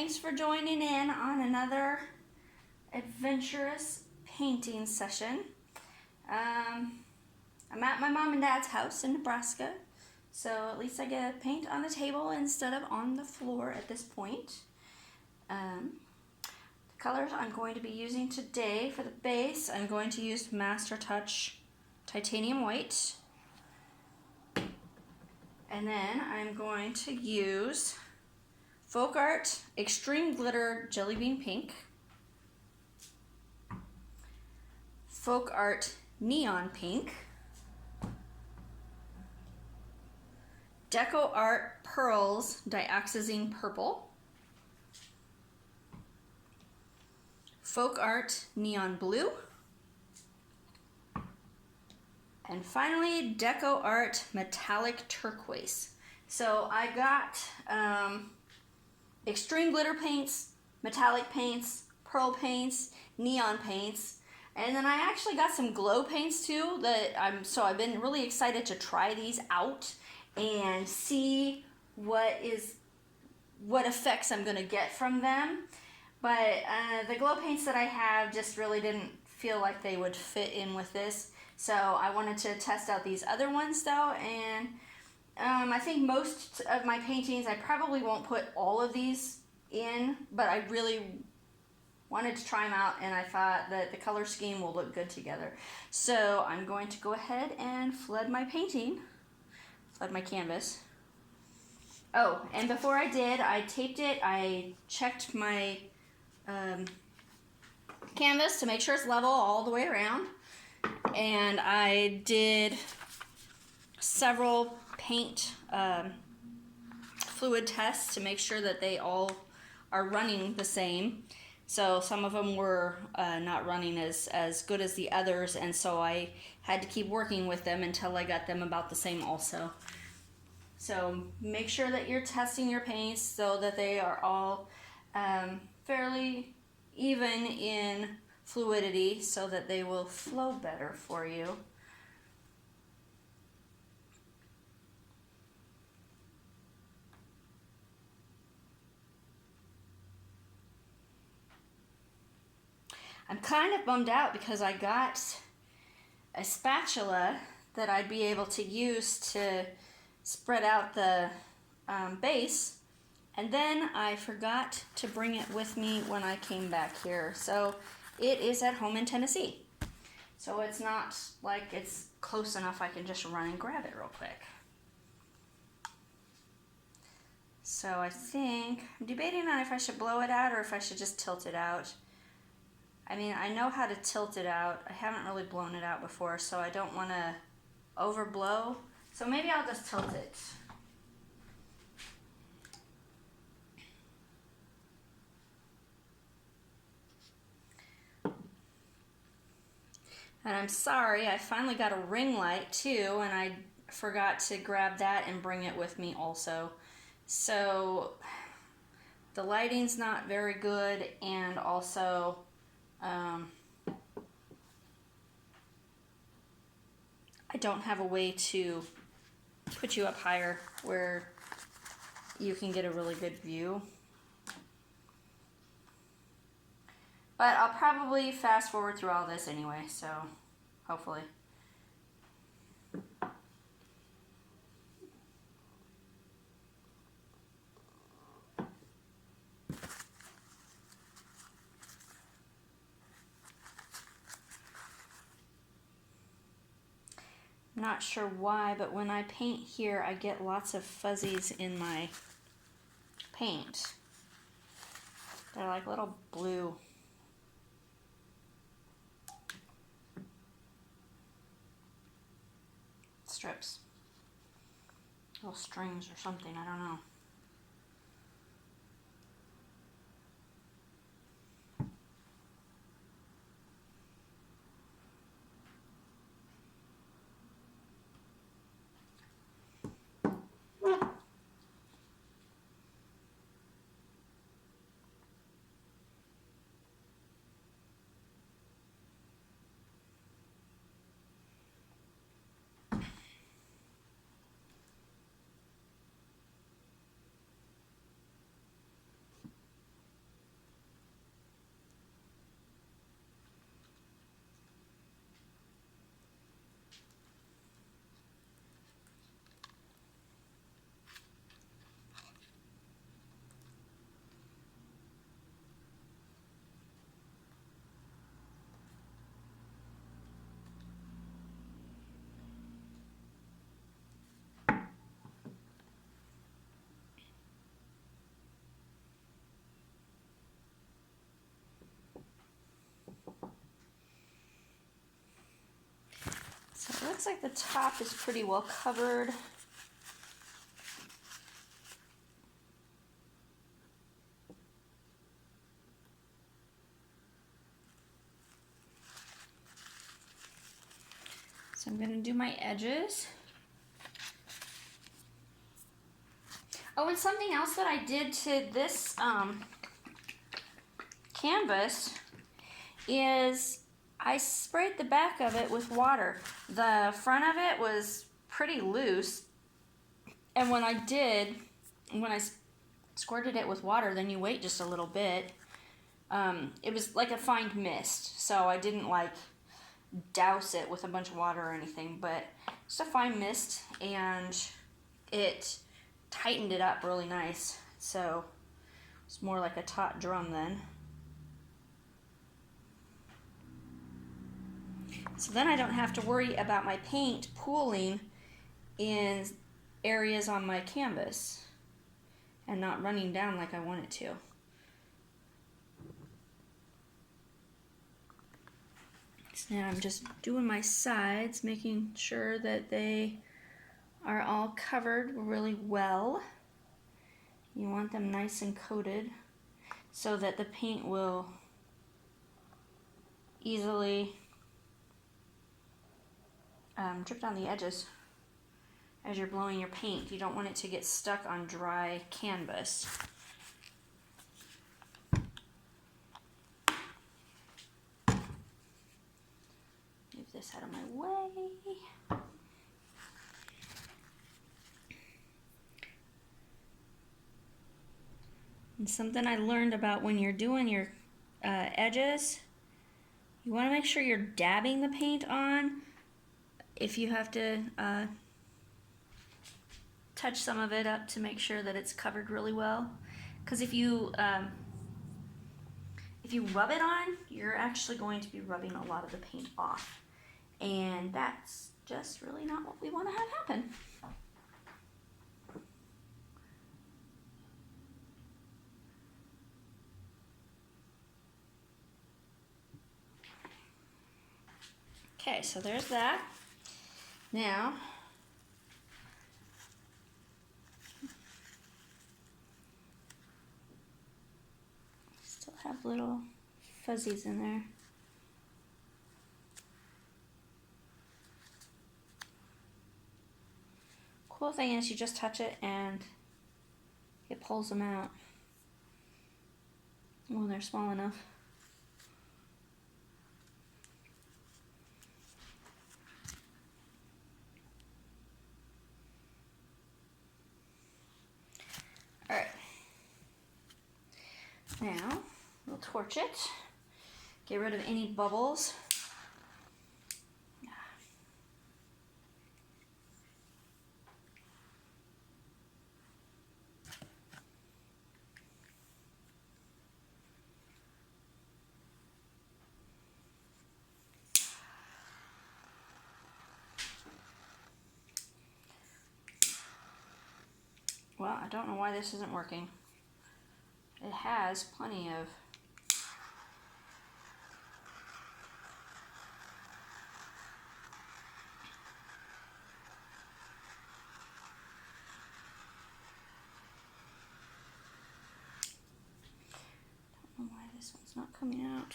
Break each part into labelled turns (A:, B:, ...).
A: Thanks for joining in on another adventurous painting session. I'm at my mom and dad's house in Nebraska, so at least I get to paint on the table instead of on the floor at this point. The colors I'm going to be using today for the base, I'm going to use Master Touch Titanium White. And then I'm going to use FolkArt Extreme Glitter Jellybean Pink, FolkArt Neon Pink, DecoArt Pearls Dioxazine Purple, FolkArt Neon Blue, and finally DecoArt Metallic Turquoise. So I got extreme glitter paints, metallic paints, pearl paints, neon paints, and then I actually got some glow paints too that I've been really excited to try these out and see what effects I'm gonna get from them. But the glow paints that I have just really didn't feel like they would fit in with this. So I wanted to test out these other ones though, and I think most of my paintings, I probably won't put all of these in, but I really wanted to try them out and I thought that the color scheme will look good together. So I'm going to go ahead and flood my canvas. Oh, and before I did, I taped it. I checked my canvas to make sure it's level all the way around. And I did several paint fluid tests to make sure that they all are running the same. So some of them were not running as good as the others, and so I had to keep working with them until I got them about the same also. So make sure that you're testing your paints so that they are all fairly even in fluidity so that they will flow better for you. I'm kind of bummed out because I got a spatula that I'd be able to use to spread out the base, and then I forgot to bring it with me when I came back here. So it is at home in Tennessee. So it's not like it's close enough I can just run and grab it real quick. So I think, I'm debating on if I should blow it out or if I should just tilt it out. I mean, I know how to tilt it out. I haven't really blown it out before, so I don't want to overblow. So maybe I'll just tilt it. And I'm sorry, I finally got a ring light too, and I forgot to grab that and bring it with me also. So the lighting's not very good, and also I don't have a way to put you up higher where you can get a really good view. But I'll probably fast forward through all this anyway, so hopefully. Not sure why, but when I paint here, I get lots of fuzzies in my paint. They're like little blue strips, little strings or something, I don't know. looks like the top is pretty well covered. So I'm going to do my edges. Oh, and something else that I did to this canvas is I sprayed the back of it with water. The front of it was pretty loose, and when I squirted it with water, then you wait just a little bit, it was like a fine mist, so I didn't like douse it with a bunch of water or anything, but just a fine mist, and it tightened it up really nice, so it's more like a taut drum then. So then I don't have to worry about my paint pooling in areas on my canvas and not running down like I want it to. So now I'm just doing my sides, making sure that they are all covered really well. You want them nice and coated so that the paint will easily drip down the edges as you're blowing your paint. You don't want it to get stuck on dry canvas. Move this out of my way. And something I learned about when you're doing your edges, you want to make sure you're dabbing the paint on. If you have to touch some of it up to make sure that it's covered really well, because if you rub it on, you're actually going to be rubbing a lot of the paint off, and that's just really not what we want to have happen. Okay, so there's that. Now, still have little fuzzies in there. Cool thing is you just touch it and it pulls them out when they're small enough. Alright, now we'll torch it, get rid of any bubbles. Well, I don't know why this isn't working. It has plenty of don't know why this one's not coming out.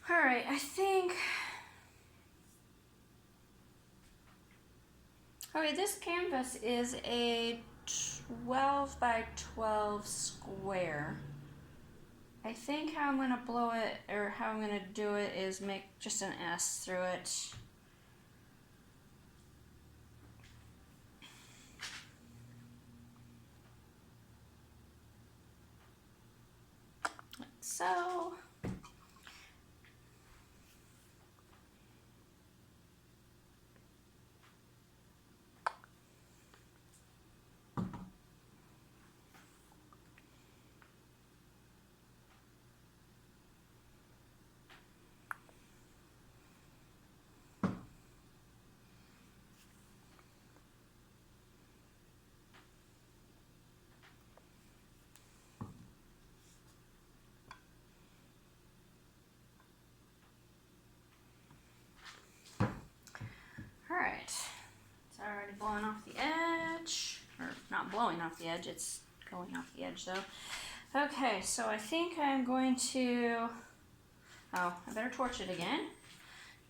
A: Alright, I think... Okay, this canvas is a 12 by 12 square. I think how I'm going to blow it, or how I'm going to do it, is make just an S through it. Like so. Alright, it's already blowing off the edge, or not blowing off the edge, it's going off the edge though. Okay, so I think I'm going to, I better torch it again,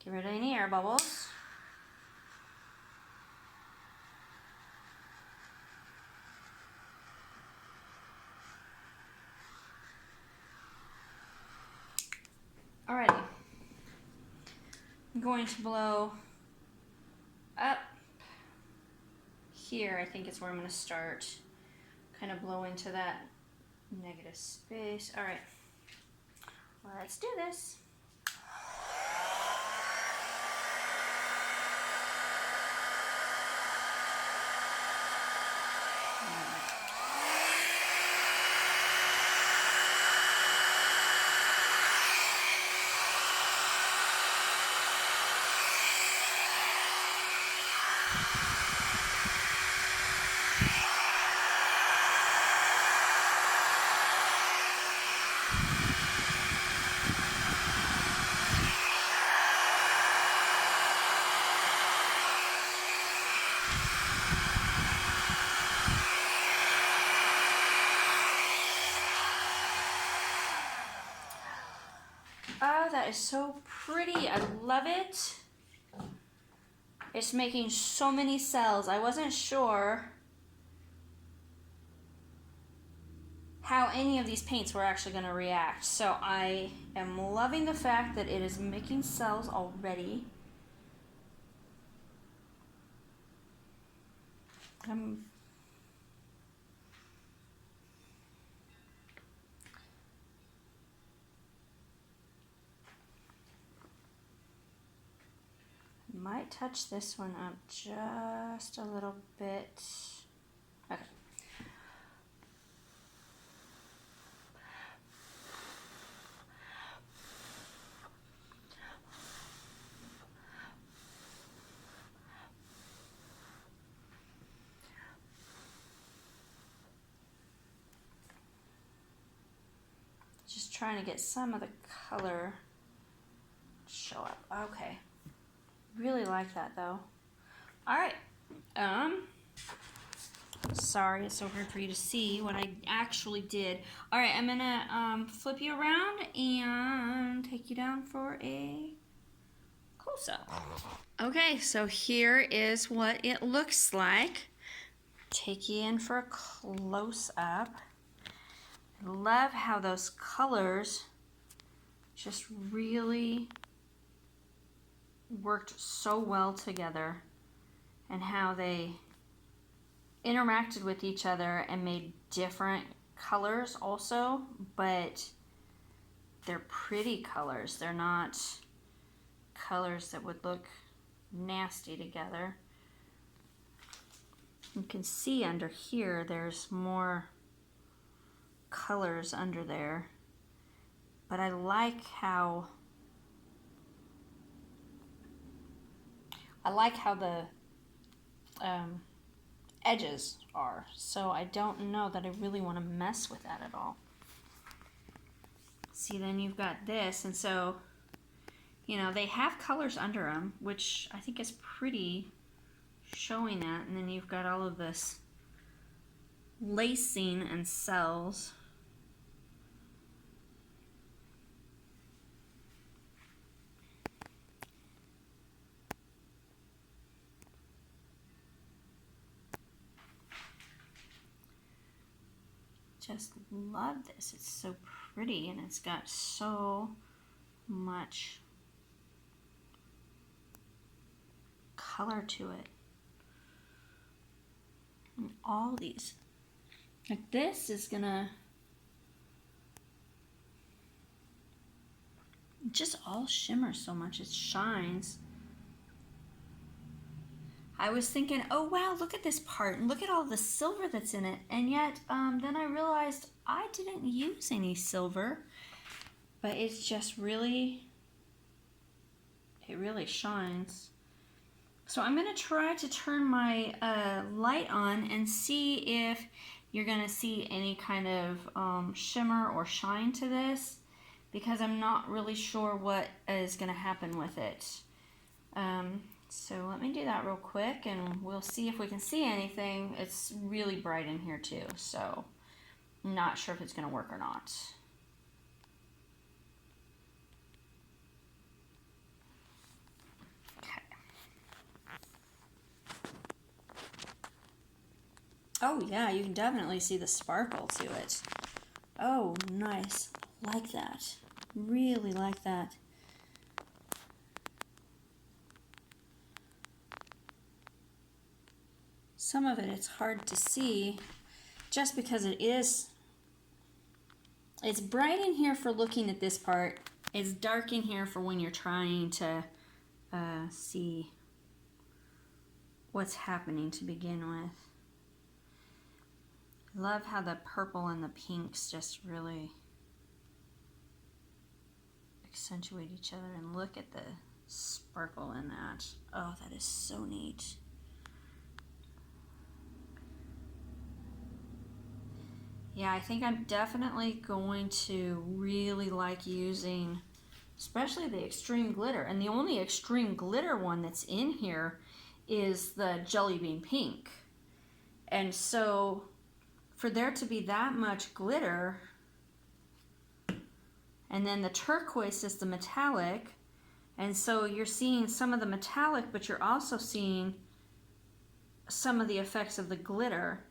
A: get rid of any air bubbles. Alrighty, I'm going to blow up here. I think is where I'm going to start. Kind of blow into that negative space. Alright, let's do this. Oh, that is so pretty. I love it. It's making so many cells. I wasn't sure how any of these paints were actually going to react. So I am loving the fact that it is making cells already. Might touch this one up just a little bit. Okay. Just trying to get some of the color to show up. Okay. Really like that though. Alright. Sorry, it's so hard for you to see what I actually did. Alright, I'm gonna flip you around and take you down for a close-up. Okay, so here is what it looks like. Take you in for a close-up. I love how those colors just really worked so well together and how they interacted with each other and made different colors also, but they're pretty colors. They're not colors that would look nasty together. You can see under here there's more colors under there, but I like how the edges are, so I don't know that I really want to mess with that at all. See, then you've got this, and so, you know, they have colors under them, which I think is pretty, showing that, and then you've got all of this lacing and cells. Just love this. It's so pretty and it's got so much color to it. And all these, like this is gonna just all shimmer so much. It shines. I was thinking, oh wow, look at this part and look at all the silver that's in it, and yet then I realized I didn't use any silver, but it's just really, it really shines. So I'm going to try to turn my light on and see if you're going to see any kind of shimmer or shine to this, because I'm not really sure what is going to happen with it. So let me do that real quick and we'll see if we can see anything. It's really bright in here too, so I'm not sure if it's going to work or not. Okay. Oh yeah, you can definitely see the sparkle to it. Oh, nice. Like that. Really like that. Some of it, it's hard to see just because it's bright in here for looking at this part. It's dark in here for when you're trying to see what's happening to begin with. I love how the purple and the pinks just really accentuate each other, and look at the sparkle in that. Oh, that is so neat. Yeah, I think I'm definitely going to really like using especially the extreme glitter. And the only extreme glitter one that's in here is the Jellybean pink. And so for there to be that much glitter, and then the turquoise is the metallic, and so you're seeing some of the metallic, but you're also seeing some of the effects of the glitter.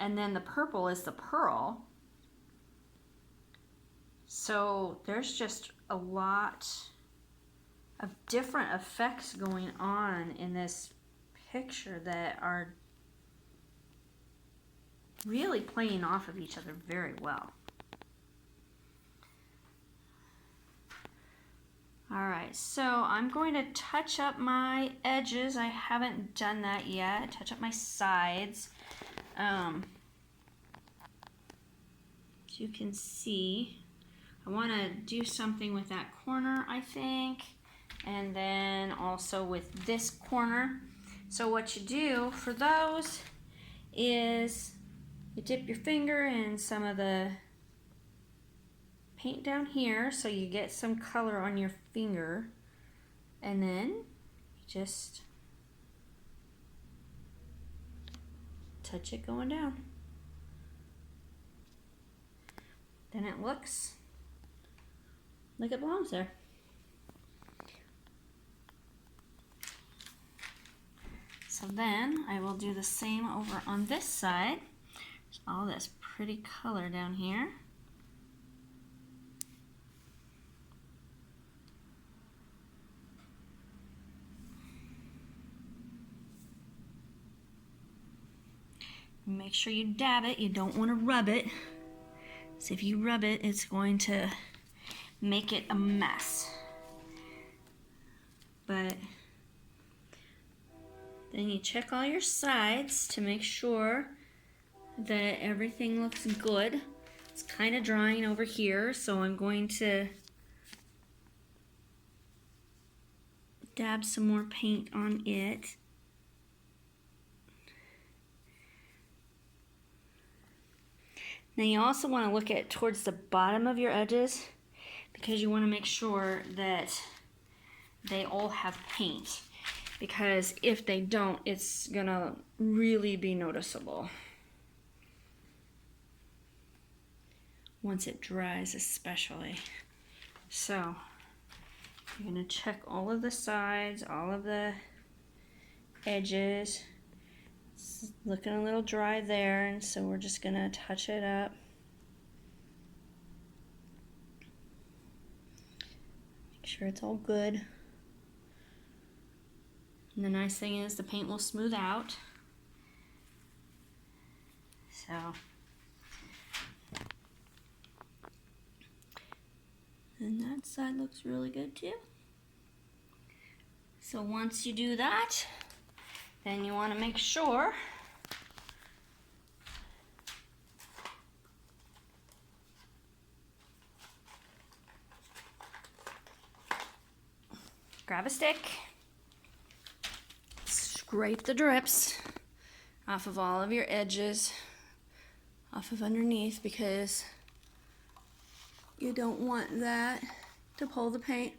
A: And then the purple is the pearl. So there's just a lot of different effects going on in this picture that are really playing off of each other very well. Alright, so I'm going to touch up my edges. I haven't done that yet. Touch up my sides. As you can see, I want to do something with that corner, I think, and then also with this corner. So what you do for those is you dip your finger in some of the paint down here so you get some color on your finger, and then you just touch it going down. Then it looks like it belongs there. So then I will do the same over on this side. There's all this pretty color down here. Make sure you dab it. You don't want to rub it. So if you rub it, it's going to make it a mess. But then you check all your sides to make sure that everything looks good. It's kind of drying over here, so I'm going to dab some more paint on it. Now you also want to look at towards the bottom of your edges, because you want to make sure that they all have paint, because if they don't, it's gonna really be noticeable once it dries, especially. So you're gonna check all of the sides, all of the edges. It's looking a little dry there, and so we're just gonna touch it up. Make sure it's all good. And the nice thing is the paint will smooth out. So and that side looks really good too. So once you do that, then you want to make sure grab a stick, scrape the drips off of all of your edges, off of underneath, because you don't want that to pull the paint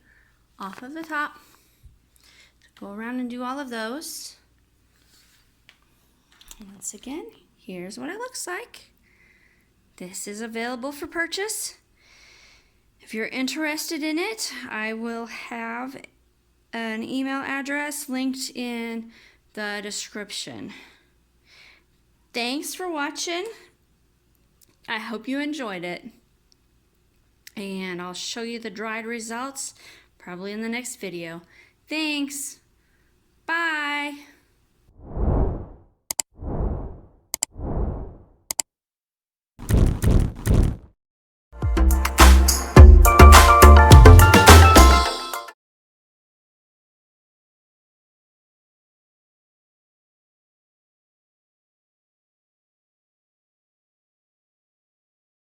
A: off of the top. So go around and do all of those. Once again, here's what it looks like. This is available for purchase. If you're interested in it, I will have an email address linked in the description. Thanks for watching. I hope you enjoyed it. And I'll show you the dried results probably in the next video. Thanks. Bye.